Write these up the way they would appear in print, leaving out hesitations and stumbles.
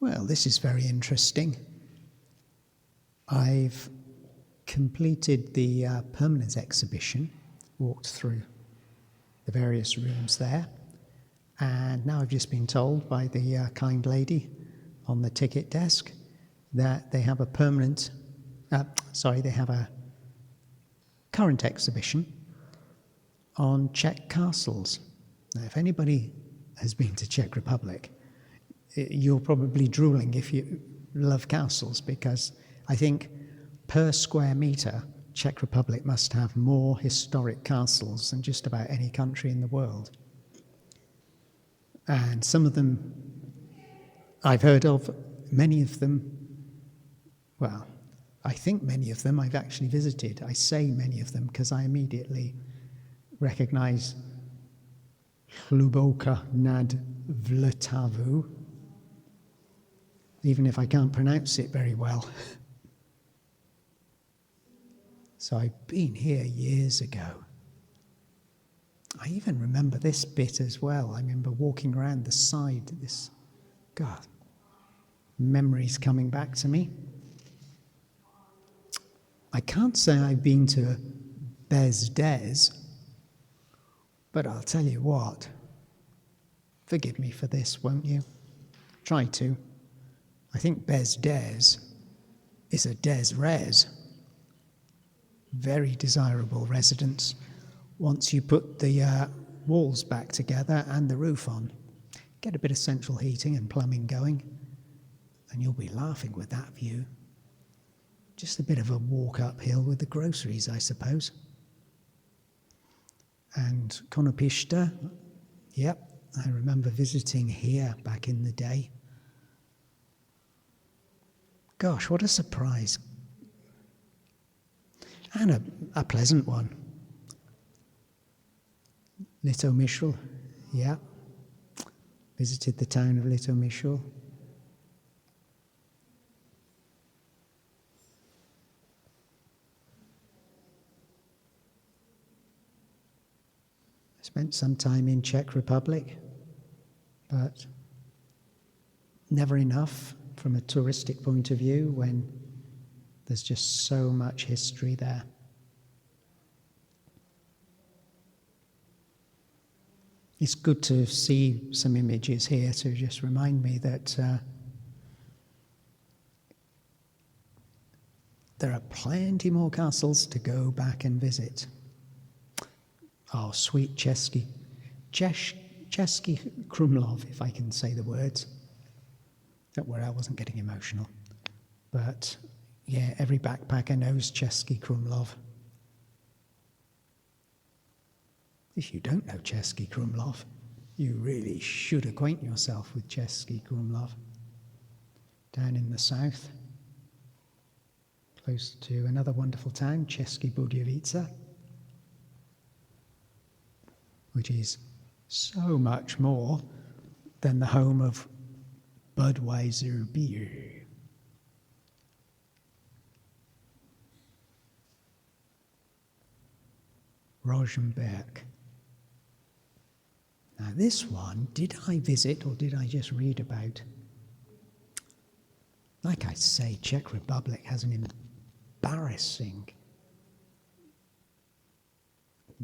Well, this is very interesting. I've completed the permanent exhibition, walked through the various rooms there, and now I've just been told by the kind lady on the ticket desk that they have a current exhibition on Czech castles. Now, if anybody has been to Czech Republic, you're probably drooling if you love castles, because I think per square metre, Czech Republic must have more historic castles than just about any country in the world. And some of them I've heard of, many of them, well, I think many of them I've actually visited. I say many of them because I immediately recognise Hluboka nad Vltavu, even if I can't pronounce it very well. So I've been here years ago. I even remember this bit as well. I remember walking around the side of this. God, memories coming back to me. I can't say I've been to Bezdes, but I'll tell you what. Forgive me for this, won't you? Try to. I think Bezdes is a des res. Very desirable residence once you put the walls back together and the roof on. Get a bit of central heating and plumbing going, and you'll be laughing with that view. Just a bit of a walk uphill with the groceries, I suppose. And Konopishta, yep, I remember visiting here back in the day. Gosh, what a surprise. And a pleasant one. Litomyšl, yeah. Visited the town of Litomyšl. Spent some time in Czech Republic, but never enough from a touristic point of view when there's just so much history there. It's good to see some images here to just remind me that there are plenty more castles to go back and visit. Oh, sweet Český Krumlov, if I can say the words. Don't worry, I wasn't getting emotional. But yeah, every backpacker knows Český Krumlov. If you don't know Český Krumlov, you really should acquaint yourself with Český Krumlov. Down in the south, close to another wonderful town, České Budějovice, which is so much more than the home of Budweiser beer. Rosenberg. Now this one, did I visit or did I just read about? Like I say, Czech Republic has an embarrassing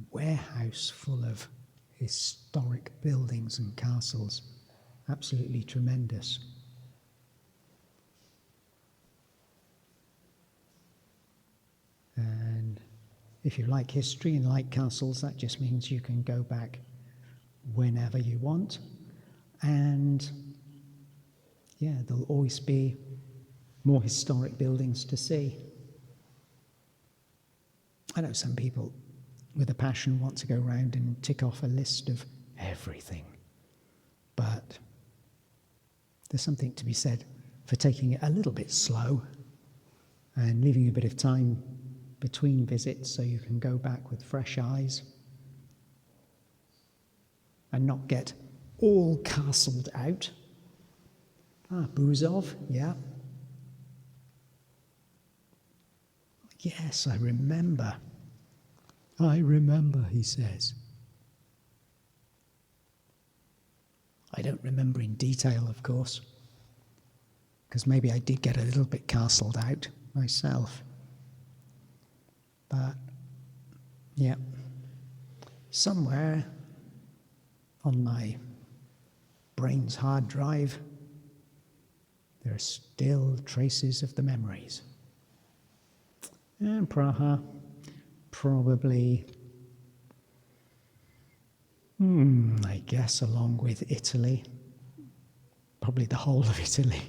warehouse full of historic buildings and castles. Absolutely tremendous. And if you like history and like castles, that just means you can go back whenever you want. And yeah, there'll always be more historic buildings to see. I know some people with a passion want to go around and tick off a list of everything. But there's something to be said for taking it a little bit slow and leaving a bit of time between visits so you can go back with fresh eyes and not get all castled out. Buzov, yeah. Yes, I remember, he says. I don't remember in detail, of course. because maybe I did get a little bit castled out myself. But, yeah, somewhere on my brain's hard drive, there are still traces of the memories. And Praha, probably, I guess along with Italy, probably the whole of Italy,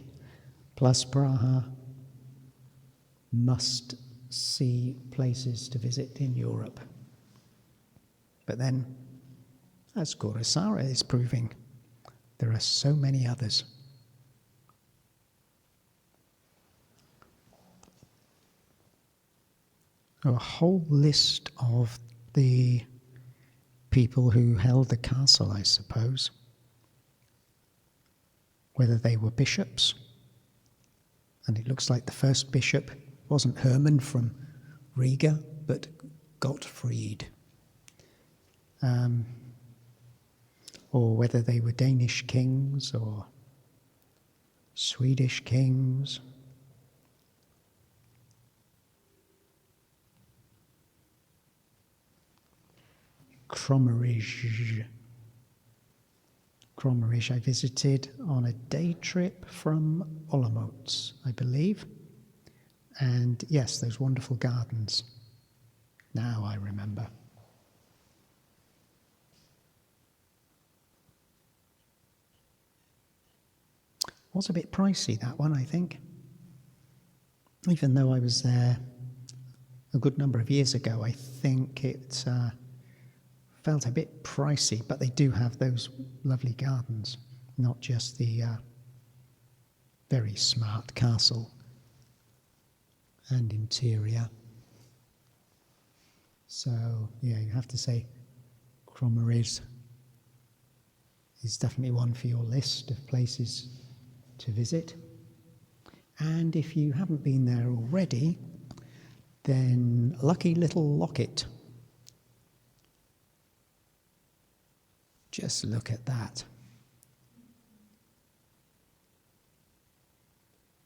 plus Praha, must see places to visit in Europe. But then, as Kuressaare is proving, there are so many others. A whole list of the people who held the castle, I suppose. Whether they were bishops, and it looks like the first bishop wasn't Herman from Riga, but Gottfried. Or whether they were Danish kings or Swedish kings. Kromeríž I visited on a day trip from Olomouc, I believe. And yes, those wonderful gardens. Now I remember. Was a bit pricey, that one, I think. Even though I was there a good number of years ago, I think it felt a bit pricey, but they do have those lovely gardens, not just the very smart castle and interior. So, yeah, you have to say Kromeríž is definitely one for your list of places to visit. And if you haven't been there already, then Lucky Little Locket. Just look at that.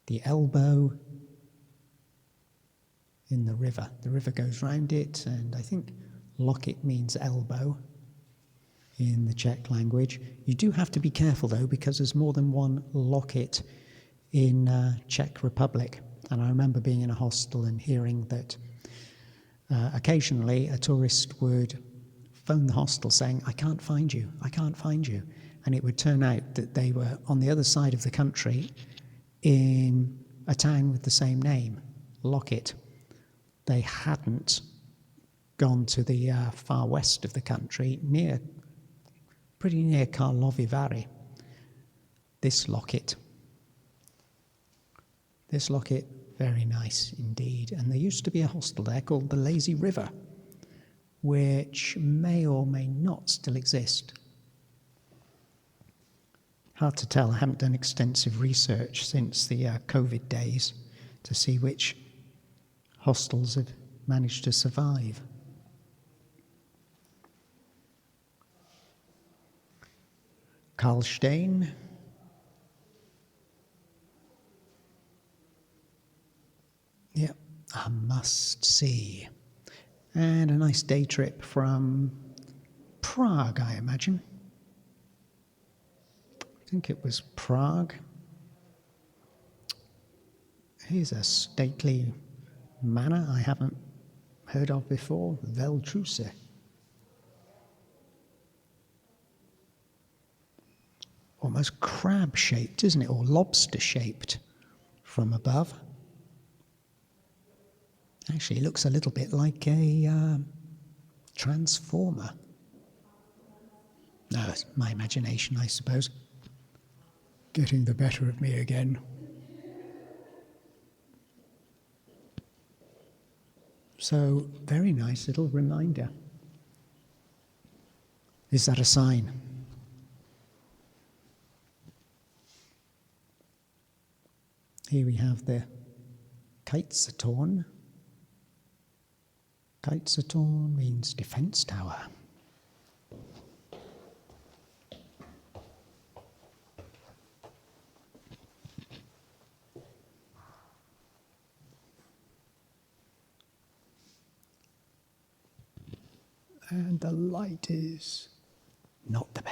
The elbow in the river. The river goes round it, and I think locket means elbow in the Czech language. You do have to be careful, though, because there's more than one locket in Czech Republic. And I remember being in a hostel and hearing that occasionally a tourist would phone the hostel saying, I can't find you. And it would turn out that they were on the other side of the country in a town with the same name, Locket. They hadn't gone to the far west of the country, pretty near Karlovy Vary. This Locket, very nice indeed. And there used to be a hostel there called the Lazy River, which may or may not still exist. Hard to tell. I haven't done extensive research since the COVID days to see which hostels have managed to survive. Karlstein. Yep, a must-see. And a nice day trip from Prague, I imagine. I think it was Prague. Here's a stately manor I haven't heard of before, Veltruse. Almost crab-shaped, isn't it? Or lobster-shaped from above. Actually, it looks a little bit like a transformer. No, it's my imagination, I suppose. Getting the better of me again. So, very nice little reminder. Is that a sign? Here we have the Kitesatorn. Kitesatorn means defense tower. and the light is not the